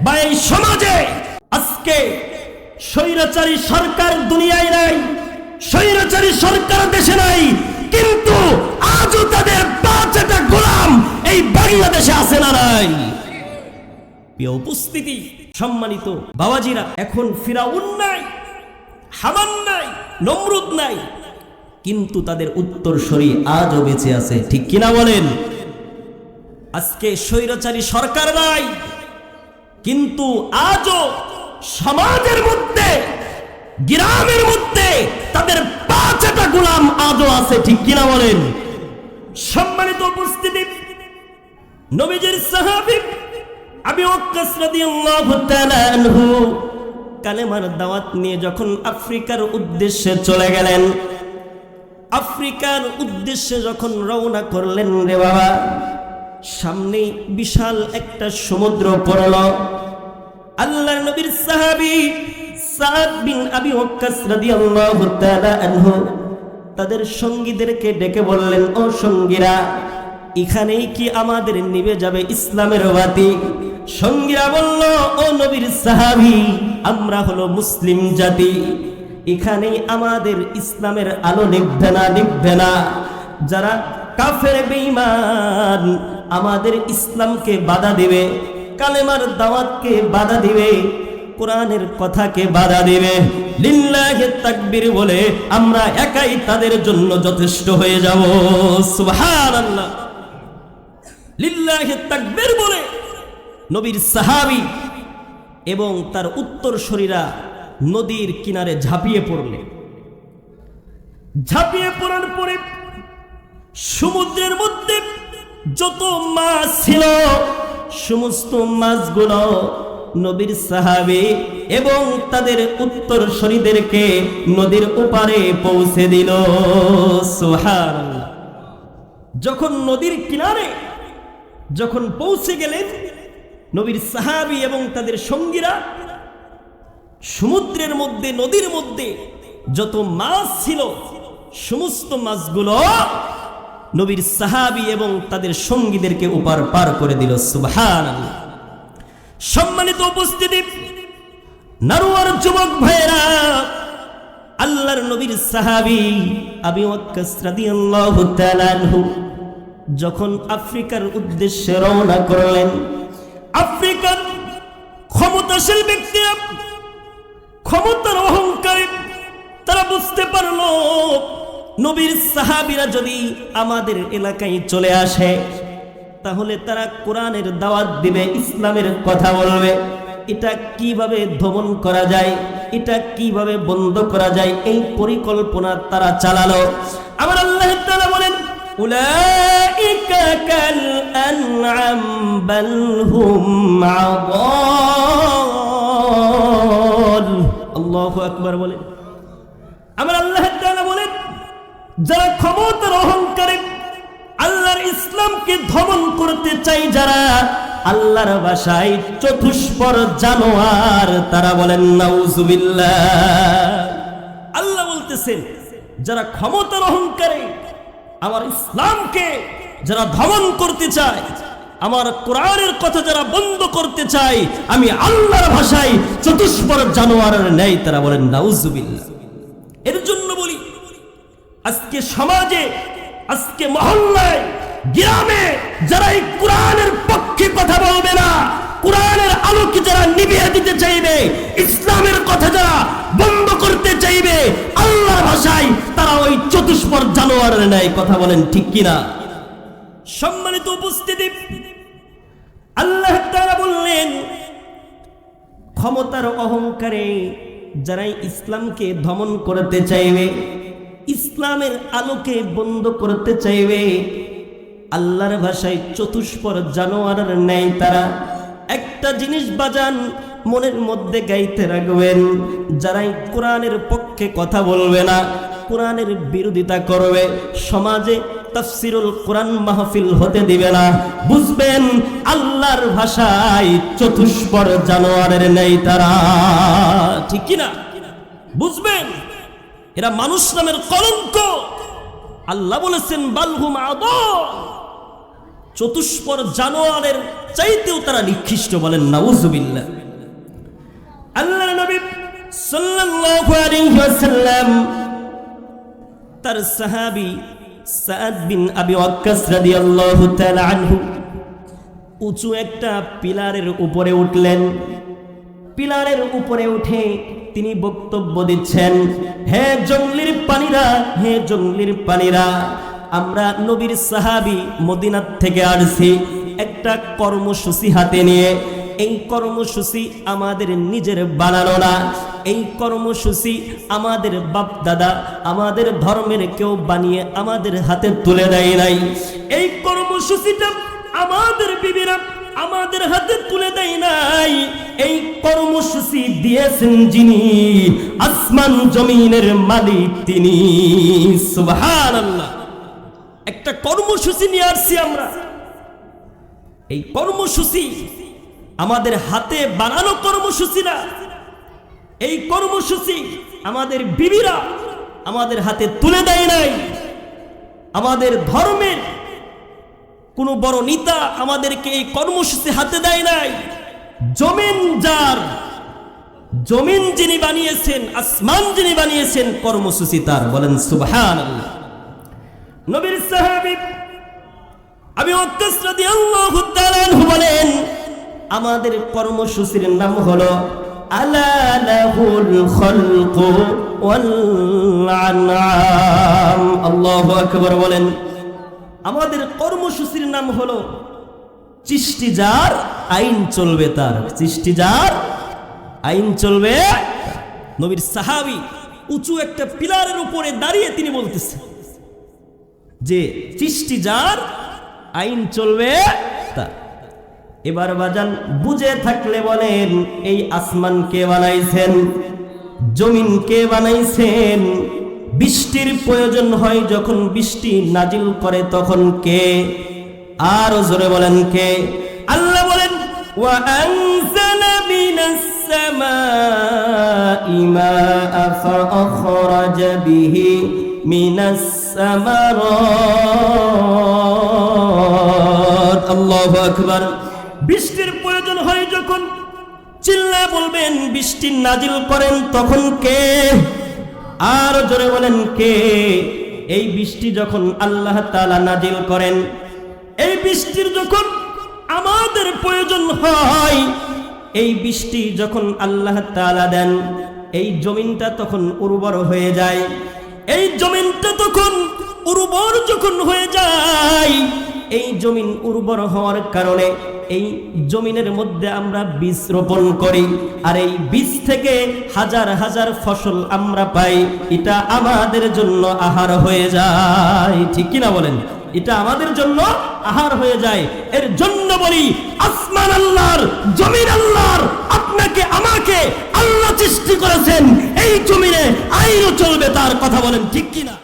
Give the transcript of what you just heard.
বা এই সমাজে আজকে স্বৈরাচারী সরকার দুনিয়ায় নাই, স্বৈরাচারী সরকার দেশে নাই, কিন্তু আজও তাদের 5টা গোলাম এই বাংলাদেশে আছে না নাই? প্রিয় উপস্থিতি, সম্মানিত বাবাজিরা, এখন ফিরাউন নাই, হামান নাই, নমরুদ নাই, কিন্তু তাদের উত্তরসূরি আজও বেঁচে আছে, ঠিক কিনা বলেন? আজকে স্বৈরাচারী সরকার নাই, কিন্তু আজও সমাজের মধ্যে, গ্রামের মধ্যে তাদের 5টা গোলাম আজও আছে, ঠিক কিনা বলেন? সম্মানিত উপস্থিতি, নবীজির সাহাবী আবু ওয়াক্কাস রাদিয়াল্লাহু তাআলা আনহু কালেমার দাওয়াত নিয়ে যখন আফ্রিকার উদ্দেশ্যে চলে গেলেন, আফ্রিকার উদ্দেশ্যে যখন রওনা করলেন রে বাবা, সামনে বিশাল একটা সমুদ্র পড়ল। আল্লাহর নবীর সাহাবী সাদ বিন আবি ওয়াক্কাস রাদিয়াল্লাহু তাআলা আনহু তাদের সঙ্গীদেরকে ডেকে বললেন, ও সঙ্গীরা, এখানেই কি আমাদের নিভে যাবে ইসলামের বাতি? সঙ্গীরা বলল, ও নবীর সাহাবী, আমরা হলো মুসলিম জাতি, এখানেই আমাদের ইসলামের আলো নিভবে না, নিভবে না। যারা কাফের বেঈমান আমাদের ইসলামকে বাধা দিবে, কালেমার দাওয়াতকে বাধা দিবে, কোরআনের কথাকে বাধা দিবে, লিল্লাহি তাকবীর বলে আমরা একাই তাদের জন্য যথেষ্ট হয়ে যাব। সুবহানাল্লাহ, লিল্লাহি তাকবীর বলে নবীর সাহাবী এবং তার উত্তরসূরিরা নদীর কিনারে ঝাঁপিয়ে পড়লেন। ঝাঁপিয়ে পড়ার পরে সমুদ্রের মধ্যে যত মাছ ছিল সমস্ত মাছগুলো নবীর সাহাবী এবং তাদের উত্তরসূরিদেরকে নদীর ওপারে পৌঁছে দিল। সুবহানাল্লাহ। যখন নদীর কিনারে যখন পৌঁছে গেলেন নবীর সাহাবী এবং তাদের সঙ্গীরা, সমুদ্রের মধ্যে, নদীর মধ্যে যত মাছ ছিল সমস্ত মাছগুলো নবীর সাহাবী এবং তাদের সঙ্গীদেরকে ওপার পার করে দিল। সুবহানাল্লাহ। সম্মানিত উপস্থিতি, নারুয়ার যুবক ভাইরা, আল্লাহর নবীর সাহাবী আবু ওয়াক্কাস রাদিয়াল্লাহু তাআলা আনহু যখন আফ্রিকার উদ্দেশ্যে রওনা করলেন, আফ্রিকার ক্ষমতাশীল ব্যক্তিরা, ক্ষমতার অহংকারে তারা বুঝতে পারল নবীর সাহাবীরা যদি আমাদের এলাকায় চলে আসে তাহলে তারা কোরআনের দাওয়াত দিবে, ইসলামের কথা বলবে। এটা কিভাবে দমন করা যায়, এটা কিভাবে বন্ধ করা যায়, এই পরিকল্পনা তারা চালালো। আমার আল্লাহ তাআলা বলেন, উলাইকা কাল আনআম বাল হুম আযাল। আল্লাহু আকবার বলেন। আমার আল্লাহ তাআলা বলেন, যারা ক্ষমতার অহংকারে আল্লাহর ইসলামকে দমন করতে চাই, যারা আল্লাহর ভাষায় চতুষ্পর জানোয়ার, তারা বলেন নাউজুবিল্লাহ। আল্লাহ বলতেছেন, যারা ক্ষমতার অহংকারে আমার ইসলামকে যারা দমন করতে চায়, আমার কোরআনের কথা যারা বন্ধ করতে চায়, আমি আল্লাহর ভাষায় চতুষ্পর জানোয়ারের ন্যায়, তারা বলেন নাউজুবিল্লাহ। এর জন্য বলি, আজকে সমাজে, আজকে মহল্লায়, গ্রামে যারা এই কোরআনের পক্ষে কথা বলবে না, কোরআনের আলোকে যারা নিভিয়ে দিতে চাইবে, ইসলামের কথা যারা বন্ধ করতে চাইবে, আল্লাহর ভাষায় তারা ওই চতুষ্পর জানোয়ারের ন্যায় কথা বলেন, ঠিক কিনা? সম্মানিত উপস্থিতি, আল্লাহ তাআলা বললেন, ক্ষমতার অহংকারে যারা ইসলামকে দমন করতে চাইবে, ইসলামের আলোকে বন্ধ করতে চাইবে, আল্লাহর ভাষায় চতুষ্পর জানোয়ারের ন্যায় তারা একটা জিনিস বাজান মনের মধ্যে গাইতে রাখবেন, যারাই কোরআনের পক্ষে কথা বলবে না, কোরআনের বিরোধিতা করবে, সমাজে তাফসিরুল কোরআন মাহফিল হতে দিবে না, বুঝবেন আল্লাহর ভাষায় চতুষ্পর জানোয়ারের ন্যায় তারা, ঠিক কিনা? বুঝবেন এরা মানুষ নামের কলঙ্ক। আল্লাহ বলেছেন বালহুম আযাল, চতুষ্পর জানোয়ারের চাইতেও তারা নিকৃষ্ট, বলেন নাউজুবিল্লাহ। আল্লাহর নবী সাল্লাল্লাহু আলাইহি ওয়াসাল্লাম তার সাহাবী সাদ বিন আবি ওয়াক্কাস রাদিয়াল্লাহু তাআলা আনহু উঁচু একটা পিলারের উপরে উঠলেন। পিলারের উপরে উঠে তিনি বক্তব্য দিচ্ছেন, হে জঙ্গলির পানিরা, হে জঙ্গলির পানিরা, আমরা নবীর সাহাবী মদিনার থেকে আসছি একটা কর্মসূচি হাতে নিয়ে। এই কর্মসূচি আমাদের নিজের বানানো না, এই কর্মসূচি আমাদের বাপ দাদা, আমাদের ধর্মের কেউ বানিয়ে আমাদের হাতে তুলে দেয় নাই। এই কর্মসূচিটা আমাদের বিবিরা আমাদের হাতে তুলে দেয় নাই। এই কর্মসূচি দিয়েছেন যিনি, আসমান জমিনের মালিক তিনি। সুবহানাল্লাহ। একটা কর্মসূচি নিয়ে আসছি আমরা। এই কর্মসূচি আমাদের হাতে বানানো কর্মসূচি না। এই কর্মসূচি আমাদের বিবিরা আমাদের হাতে তুলে দেয় নাই। আমাদের ধর্মের কোন বড় নেতা আমাদেরকে এই কর্মসূচি হাতে দেয় নাই। জমিন যার, জমিন যিনি বানিয়েছেন, আসমান যিনি বানিয়েছেন, কর্মসূচি তার, বলেন সুবহানাল্লাহ। নবীর সাহাবী আবু ওয়াক্কাস রাদিয়াল্লাহু তাআলা আনহু বলেন, আমাদের কর্মসূচির নাম হলো আলা লাহুল খালকু ওয়াল আনআম। আল্লাহু আকবার বলেন। আমাদের কর্মসূচির নাম হলো সৃষ্টি যার, আইন চলবে তার। সৃষ্টি যার, আইন চলবে। নবীর সাহাবী উঁচু একটা পিলারের উপরে দাঁড়িয়ে তিনি বলতেছেন যে সৃষ্টি যার, আইন চলবে তার। এবার বাজান বুঝে থাকলে বলেন, এই আসমান কে বানাইছেন? জমিন কে বানাইছেন? বৃষ্টির প্রয়োজন হয় যখন বৃষ্টি নাজিল করে তখন কে? আরো জোরে বলেন কে? আল্লাহ বলেন, ওয়া আনজালা মিনাস সামাই মাআ ফাআখরাজা বিহি মিনাস সামারাত। আল্লাহু আকবার। বৃষ্টির প্রয়োজন হয় যখন চিল্লায় বলবেন বৃষ্টি নাজিল করেন তখন কে? আর জোরে বলেন কে? এই বৃষ্টি যখন আল্লাহ তাআলা নাজিল করেন, এই বৃষ্টির যখন আমাদের প্রয়োজন হয়, এই বৃষ্টি যখন আল্লাহ তাআলা দেন, এই জমিনটা তখন উর্বর হয়ে যায়। এই জমিনটা তখন উর্বর যখন হয়ে যায়, এই জমিন উর্বর হওয়ার কারণে এই জমিনের মধ্যে আমরা বীজ রোপণ করি, আর এই বীজ থেকে হাজার হাজার ফসল আমরা পাই। এটা আমাদের জন্য আহার হয়ে যায়, ঠিক কিনা বলেন? এটা আমাদের জন্য আহার হয়ে যায়। এর জন্য বলি, আসমান আল্লাহর, জমিন আল্লাহর, আপনাকে আমাকে আল্লাহ সৃষ্টি করেছেন। এই জমিনে আইনও চলবে তার, কথা বলেন ঠিক কিনা?